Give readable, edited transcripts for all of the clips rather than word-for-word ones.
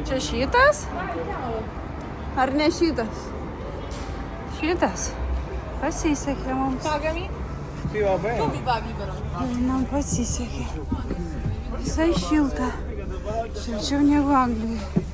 Čia šitas? Ar ne šitas? Šitas. Pasisekė mums. Pagami? Sì, va bene. Tu mi paghi però. Man pasisekė. Visai šilta. Šilčiau negu Anglijoje.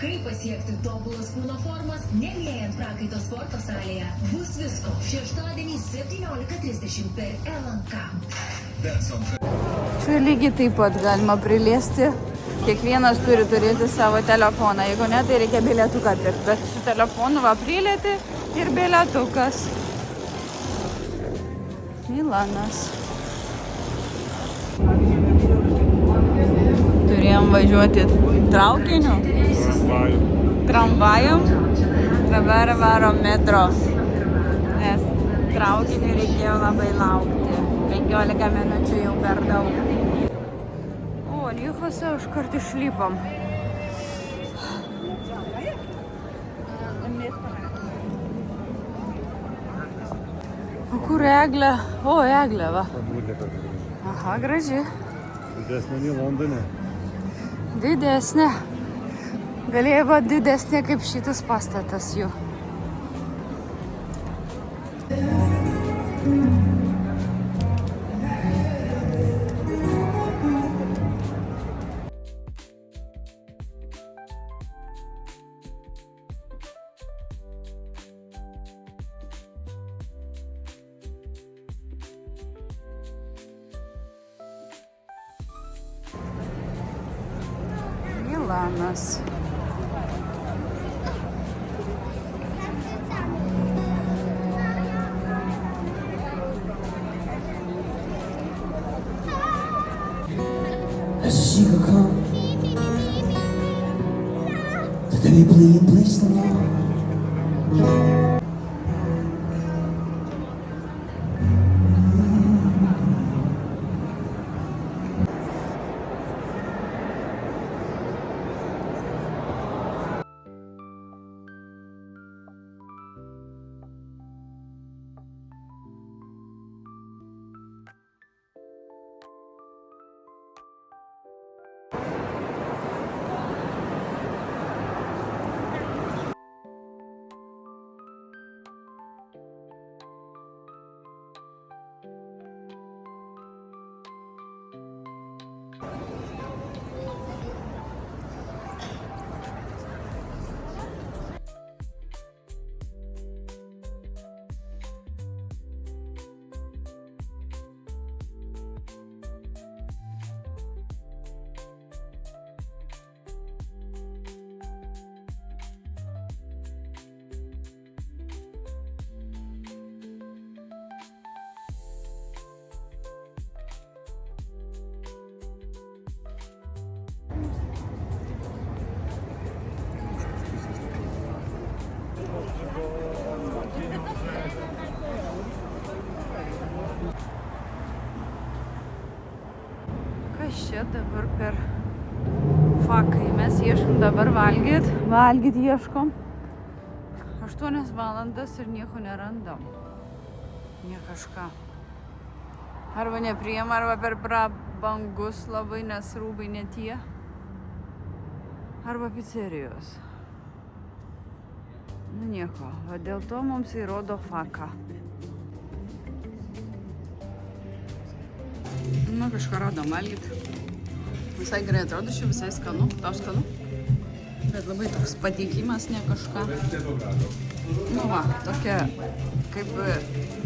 Kaip pasiekti tobulas kūno formas, neliejant prakaito sporto salėje? Bus visko. Šeštadienį 17:30 per LNK. Čia lygiai taip pat galima priliesti. Kiekvienas turi turėti savo telefoną. Jeigu ne, tai reikia bilietuką pirkti. Bet su telefonu va prilieti ir bilietukas. Milanas. Turėjom važiuoti traukiniu. Tramvajum. Dabar varom metro. Nes traukiniu reikėjo labai laukti. 15 minučių jau per daug. O, Lychose užkart išlipom. O kur Eglė? O, Eglė, va. Aha, graži. Didesnė nei Londone. Didesnė. Galėjo būti didesnė kaip šitas pastatas jų. Milanas. As a seeker come, that they may bleed and place the law. Kas čia dabar per fakai? Mes ieškom dabar valgyt. Valgyt ieškom. 8 valandas ir nieko nerandam. Ne kažką. Arba nepriima, arba per prabangus labai, nes rūbai ne tie. Arba pizzerijos. Nu nieko. O dėl to mums įrodo faką. Nu, kažką radom valgyt. Visai gerai atrodo, čia visai skanu, tau skanu. Bet labai toks pateikimas, ne kažką. Nu va, tokia kaip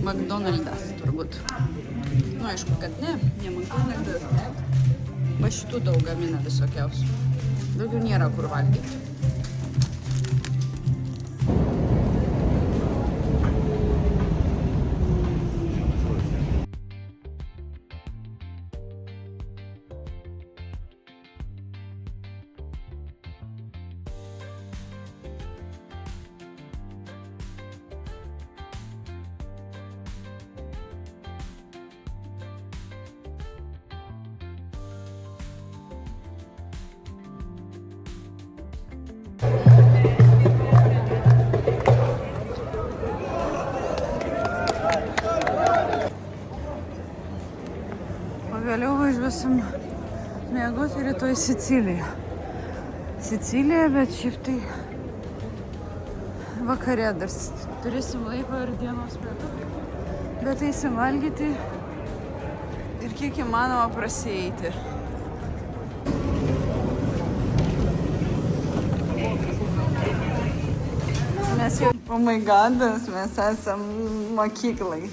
McDonald's turbūt. Nu, aišku, kad ne McDonald's. Va šitų daug gamina visokiausių. Daugiau nėra kur valgyti. Pagaliau važiuosim miegoti rytoj į Siciliją. Sicilija, bet šiaip tai vakare dar turėsim laiko ir dienos metu. Bet eisim valgyti ir kiek įmanoma prasieiti. Mes jau, oh my god, mes esam mokyklai.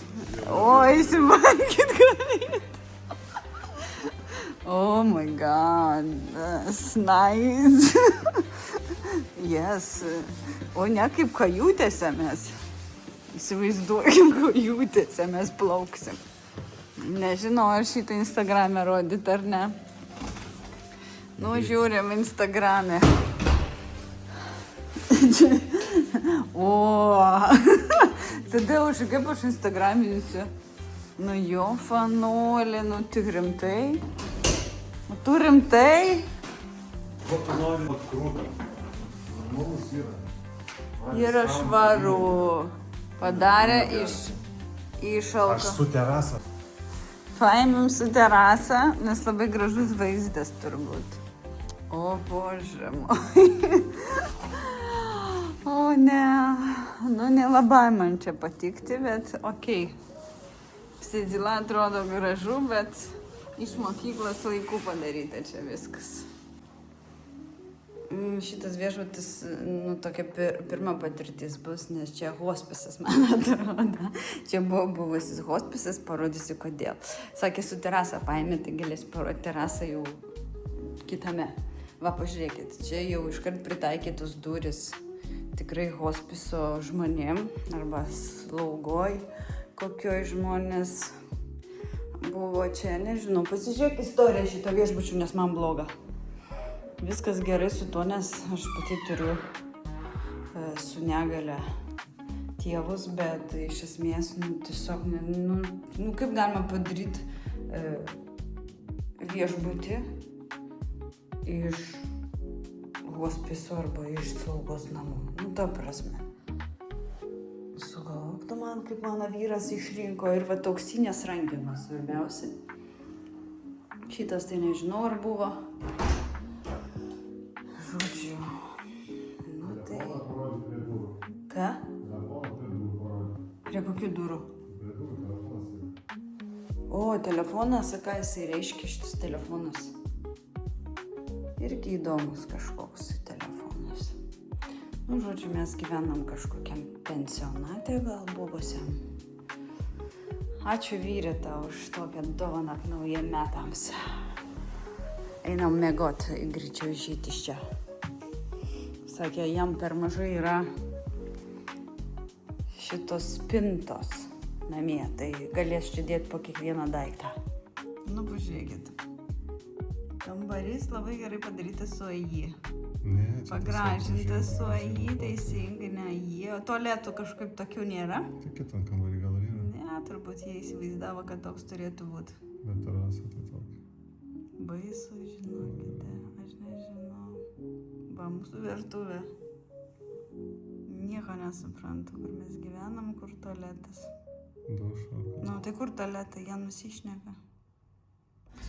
O, eisim valgyt galėt. Oh my god, that's nice. Yes. O ne kaip kajutėse mes. Įsivaizduokim, kajutėse mes plauksim. Nežinau, ar šitą Instagram'e rodyt ar ne. Nu, žiūrim Instagram'e. O, tada už kaip aš Instagraminsiu. Nu jo, fanolė, nu tik rimtai. O tu rimtai? Ko tu nori vat krūtą? Normalus yra. Yra švaru. Padarė iš įšalko. Aš su terasa. Paėmėm su terasa, nes labai gražus vaizdas turbūt. O, Bože moj. O, ne. Nu, nelabai man čia patikti, bet okei. Sėdila atrodo gražu, bet iš mokyklos laikų padaryta čia viskas. Šitas viešbutis, nu, tokia pirma patirtis bus, nes čia hospisas, man atrodo. Čia buvo buvusis hospisas, parodysiu kodėl. Sakė, su terasa paėmė, tai galės parodyti terasą jau kitame. Va, pažiūrėkit, čia jau iškart pritaikytos duris tikrai hospiso žmonėm arba slaugoj, kokioj žmonės buvo čia, nežinau. Pasižiūrėk istoriją šito viešbučių, nes man bloga. Viskas gerai su to, nes aš pati turiu su negalia tėvus, bet iš esmės, nu, tiesiog, nu, kaip galima padaryti viešbutį iš hospiso arba iš slaugos namų. Nu, ta prasme. Sugalvok tu man, kaip mano vyras išrinko ir va auksinės rankenos svarbiausia. Šitas tai nežinau, ar buvo. Žodžiu. Nu tai. Ką? Prie kokių durų? O, telefonas, ką jisai reiškia šitas telefonas? Irgi įdomus kažkoks telefonas. Nu, žodžiu, mes gyvenam kažkokiam pensionate gal buvusiam. Ačiū vyre tau už tokią dovaną naujiem metams. Einam miegot, greičiau išeiti iš čia. Sakė, jam per mažai yra šitos spintos namie, tai galės čia dėti po kiekvieną daiktą. Nu, pažiūrėkit. Kambarys labai gerai padarytas su AJ. Pagražintas su AJ, teisingai, ne AJ. O tualetų kažkaip tokių nėra? Tik kitam kambarį gal ir yra. Ne, turbūt jie įsivaizdavo, kad toks turėtų būti. Bet terasa tai tokia. Baisu, žinokite, aš nežinau. Va, mūsų virtuvė. Nieko nesuprantu, kur mes gyvenam, kur tualetas. Dušo. Nu, tai kur tualetai, jie nusišneka.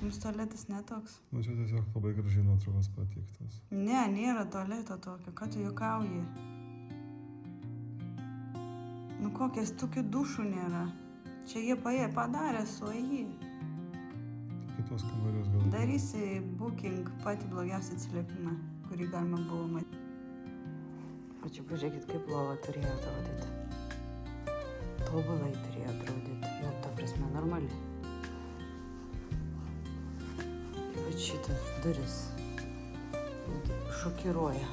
Mums tualetas netoks. Nu, čia tiesiog labai gražiai nuotraukos pateiktos. Ne, nėra tualeto tokio, ką tu juokauji? Nu, kokias tokių dušų nėra. Čia jie padarė su AJ. Kitos kambarius gal. Darysi booking patį blogiausią atsiliepimą, kurį galima buvo matyti. Ačiū, pažiūrėkit, kaip lova turėjo atrodyti. Tobulai turėjo atrodyti. Nu, ta prasme, normaliai. Bet šitas duris šokiruoja.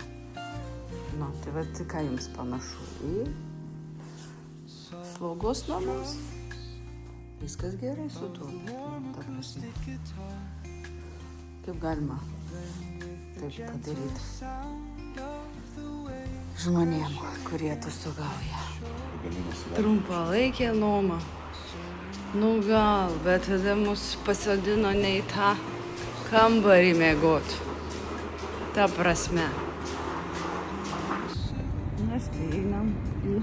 Nu, tai va, tai ką jums panašu į slaugos namus? Viskas gerai su tuo, ta prasme. Kaip galima taip padaryti žmonėm, kurie atostogauja. Trumpalaikė nuoma. Nu gal, bet tada mus pasodino ne į tą kambarį miegot. Ta prasme. Mes tai einam į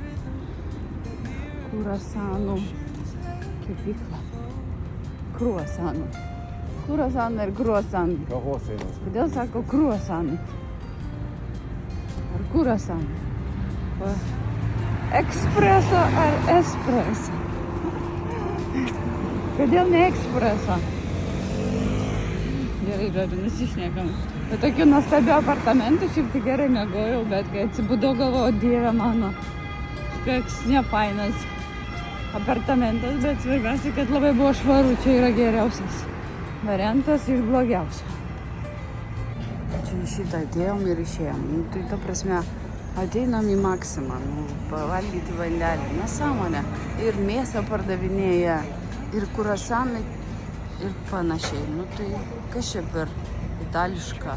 kurasanų kepyklą. Kruasanų. Kurasanai ir kruasanai. Kavos einas. Kodėl sako kruasanai? kurasan. Ekspreso ar espreso? Kodėl ne ekspreso? Gerai, žodžiu, nusišnekam. Bet tokių nuostabių apartamentų šiaip tai gerai mėgojau, bet kai atsibudau galvoju, Dieve mano, koks nepainas apartamentas, bet svarbiausia, kad labai buvo švaru, čia yra geriausias variantas iš blogiausio. Čia į šitą atėjom ir išėjom. Tai ta prasme, ateinam į Maksimą, pavalgyti vandelį, nesąmonę. Ir mėsą pardavinėja, ir kurasanai, ir panašiai. Tai kas čia per itališką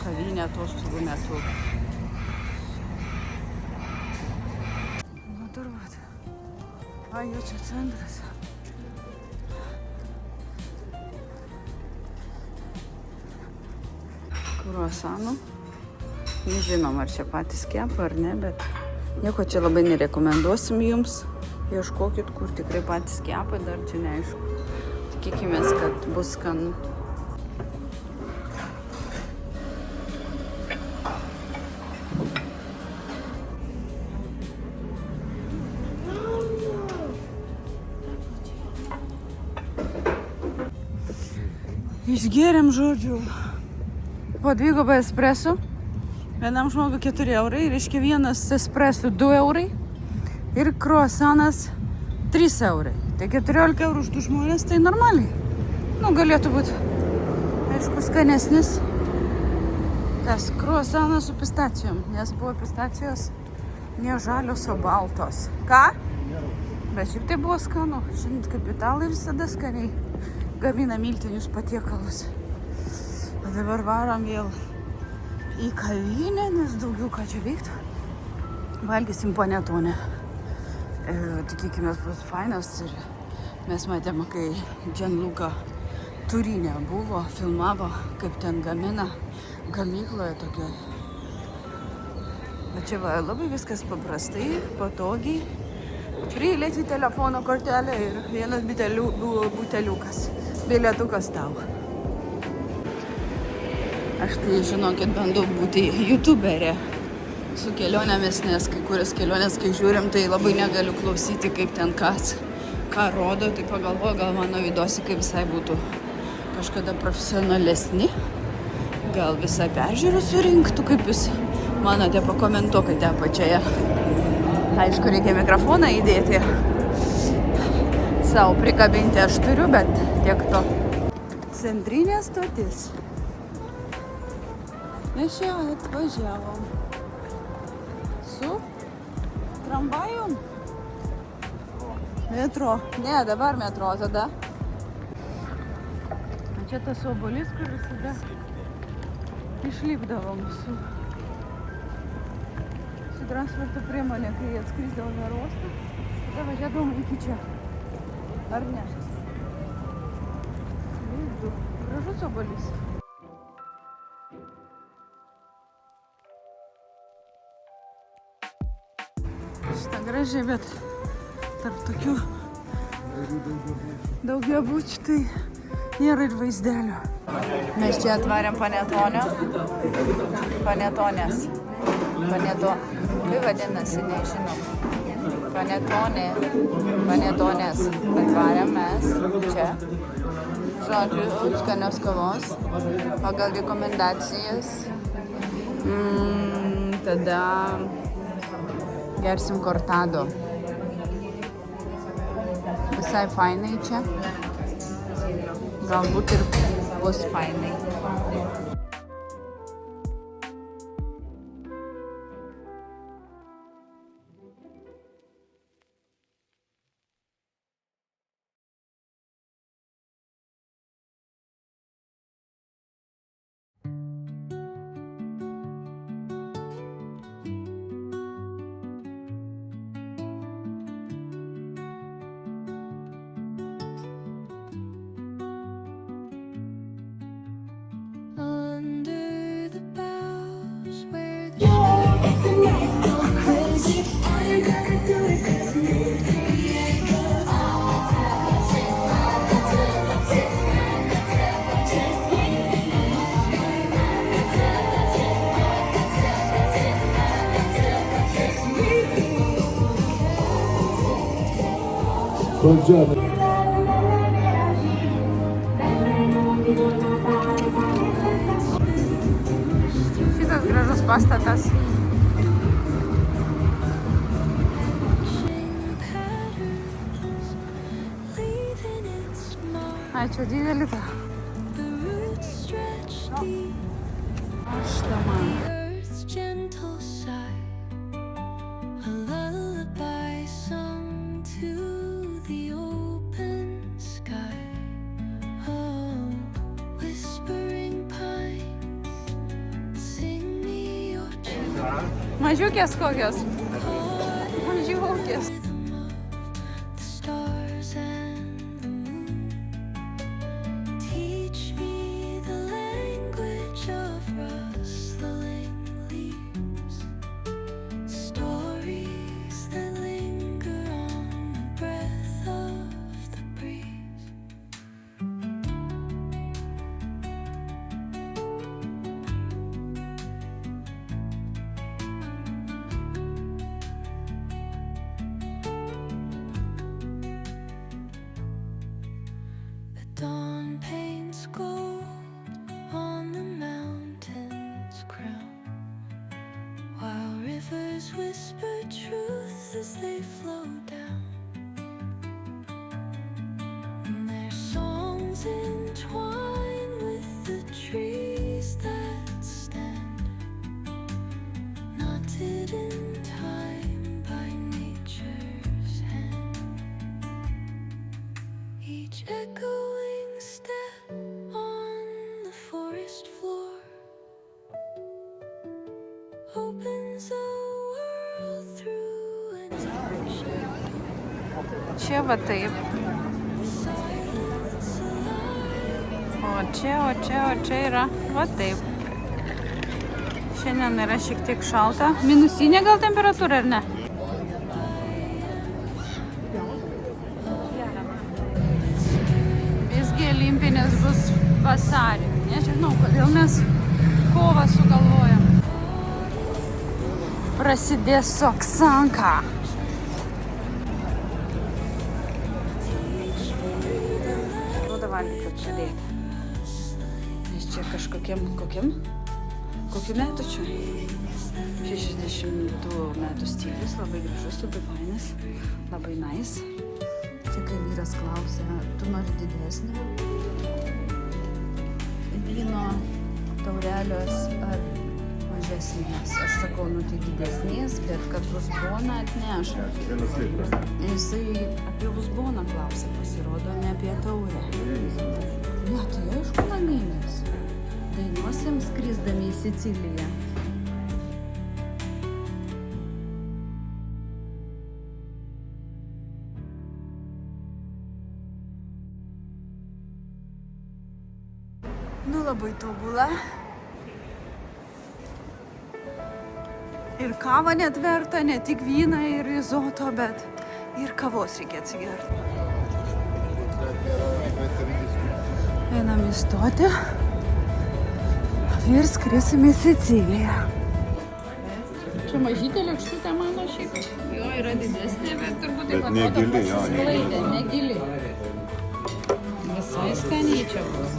kavinę atostogų metu? Turbūt. Jau čia centras. Kruasanų. Nežinom, ar čia patys kepa ar ne, bet nieko čia labai nerekomenduosim jums. Ieškokit, kur tikrai patys kepa, dar čia neaišku. Tikėkimės, kad bus skanu. Išgėrėm, žodžiu, po 2 espreso. Vienam žmogui 4 eurai, reiškia vienas espreso 2 eurai ir kruasanas 3 eurai. Tai 14 eurų už 2 žmonės, tai normaliai. Galėtų būti, aišku, skanesnis tas kruasanas su pistacijom, nes buvo pistacijos ne žalios, o baltos. Ką? Bet šiaip tai buvo skanu. Šiandien kaip italai visada skaniai gamina miltinius patiekalus. O dabar varom vėl į kavinę, nes daugiau ką čia veikti. Valgysim Panetone. Tikėkime, bus fainas. Ir mes matėme, kai Gianluca Turinė buvo, filmavo, kaip ten gamina gamykloje tokia. Bet čia va, labai viskas paprastai, patogiai. Prilieti telefono kortelę ir vienas buteliukas, bilietukas tau. Aš tai, žinokit, bandau būti youtuberė su kelionėmis, nes kai kurias kelionės, kai žiūrim, tai labai negaliu klausyti, kaip ten kas, ką rodo, tai pagalvoju, gal mano videosi, kaip visai būtų kažkada profesionalesni, gal visai peržiūrų surinktų, kaip jūs manote, pakomentuokite apačioje. Aišku, reikia mikrofoną įdėti, savo prikabinti aš turiu, bet tiek to. Centrinė stotis. Mes čia atvažiavom su tramvajum. Metro. Ne, dabar metro, tada. Čia tas obuolys, kur visada išlipdavom su transporto priemonė, kai atskrisdavom į uostą. Tada važiavom iki čia. Ar ne? Gražus obuolys. Šitą gražiai, bet tarp tokių daugiabučių tai nėra ir vaizdelio. Mes čia atvarėm Panetonės. Kaip vadinasi, nežinau. Panetonės atvarėm mes čia. Žodžiu, skanios kavos pagal rekomendacijas. Tada gersim cortado. Visai fainai čia. Galbūt ir bus fainai. Šitas gražus pastatas. Ai, čia didelį tą. Aš tą man. Mažiukės kokios. Mažiukės. Dawn paints gold on the mountain's crown, while rivers whisper truth as they flow down. And their songs entwine with the trees that stand, knotted in time by nature's hand. Each echoing step on the forest floor opens a world through an ocean. Čia va taip. O čia yra va taip. Šiandien yra šiek tiek šalta. Minusinė gal temperatūra, ar ne? Olimpinės bus vasarį. Nežinau, kodėl mes kovą sugalvojam. Prasidės Oksanka. Duoda valgyti, kad pradėti. Nes čia kokiu metu čia? 62 metų stilius, labai gražus, labai fainas, labai nice. Čia kai vyras klausia, tu nori didesnį vyno taurelios ar mažesnės? Aš sakau, nu tai didesnės, bet kad uzboną atneš. Jisai apie uzboną klausia, pasirodo, ne apie taurę. Ne, tai aišku laimingas. Dainuosim skrisdami į Siciliją. Nu, labai tobula. Ir kava net verta, ne tik vyną ir rizoto, bet ir kavos reikia atsigerti. Einam į stotį ir skrisim į Siciliją. Čia mažytė lėkštutė mano šiaip. Jo yra didesnė, bet turbūt taip atrodo pasisklaidė, negili. Visai skaniai čia bus.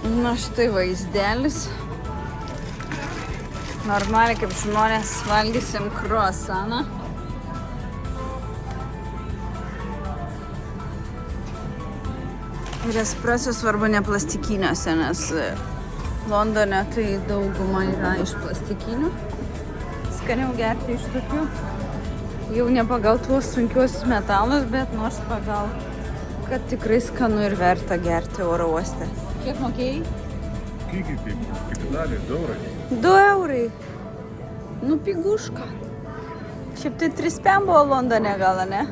Na štai vaizdelis. Normaliai kaip žmonės valgysim kruasaną. Ir espreso svarbu ne plastikiniuose, nes Londone tai dauguma yra iš plastikinių. Skaniau gerti iš tokių. Jau ne pagal tuos sunkius metalus, bet nors pagal, kad tikrai skanu ir verta gerti oro uoste. Kiek mokėjai? Kiek kaip dalį, 2 eurai. 2 eurai. Nu, piguška. Šiaip tai 3 pem buvo Londone gal, ne?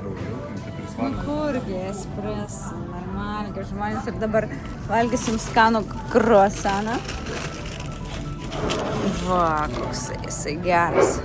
Nu, kurgi, espresso, normaliai, žmonės ir dabar valgysim skanų kruasaną. Va, koks jisai geras.